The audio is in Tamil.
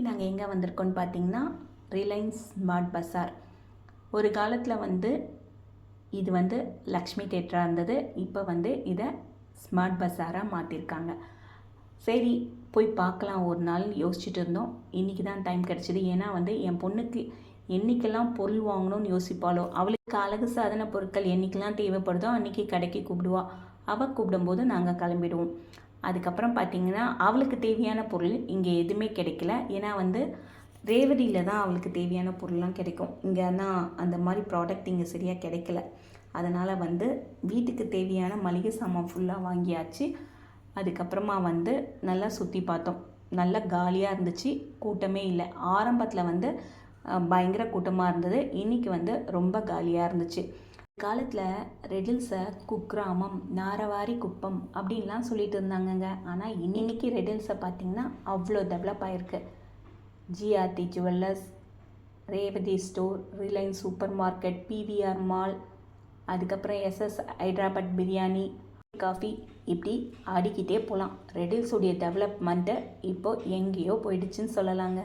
நாங்கள் எங்கே வந்திருக்கோன்னு பார்த்தீங்கன்னா ரிலையன்ஸ் ஸ்மார்ட் பஸார். ஒரு காலத்தில் இது லக்ஷ்மி தேட்டராக இருந்தது. இப்போ இதை ஸ்மார்ட் பஸாராக மாற்றிருக்காங்க. சரி போய் பார்க்கலாம் ஒரு நாள் யோசிச்சுட்டு இருந்தோம். இன்றைக்கி தான் டைம் கிடச்சிது. ஏன்னா என் பொண்ணுக்கு என்றைக்கெல்லாம் பொருள் வாங்கணும்னு யோசிப்பாளோ, அவளுக்கு அழகு சாதன பொருட்கள் என்றைக்கெல்லாம் தேவைப்படுதோ அன்றைக்கி கடைக்கு கூப்பிடுவா. அவள் கூப்பிடும்போது நாங்கள் கிளம்பிடுவோம். அதுக்கப்புறம் பார்த்திங்கன்னா அவளுக்கு தேவையான பொருள் இங்கே எதுவுமே கிடைக்கல. ஏன்னா ரேவதியில் தான் அவளுக்கு தேவையான பொருள்லாம் கிடைக்கும். இங்கேனா அந்த மாதிரி ப்ராடக்ட் இங்கே சரியாக கிடைக்கல. அதனால் வீட்டுக்கு தேவையான மளிகை சாமான் ஃபுல்லாக வாங்கியாச்சு. அதுக்கப்புறமா நல்லா சுற்றி பார்த்தோம். நல்லா காலியாக இருந்துச்சு, கூட்டமே இல்லை. ஆரம்பத்தில் பயங்கர கூட்டமாக இருந்தது. இன்றைக்கி ரொம்ப காலியாக இருந்துச்சு. காலத்தில் ரெடில்ஸை குக்கிராமம், நாரவாரி குப்பம் அப்படின்லாம் சொல்லிட்டு இருந்தாங்கங்க. ஆனால் இன்னைக்கு ரெடில்ஸை பார்த்திங்கன்னா அவ்வளோ டெவலப் ஆகிருக்கு. GRT jewellers, Revathi store, Reliance super market, PVR mall, அதுக்கப்புறம் எஸ்எஸ் ஹைதராபாத் பிரியாணி, காஃபி, இப்படி ஆடிக்கிட்டே போகலாம். ரெடில்ஸுடைய டெவலப்மெண்ட்டு இப்போது எங்கேயோ போயிடுச்சுன்னு சொல்லலாங்க.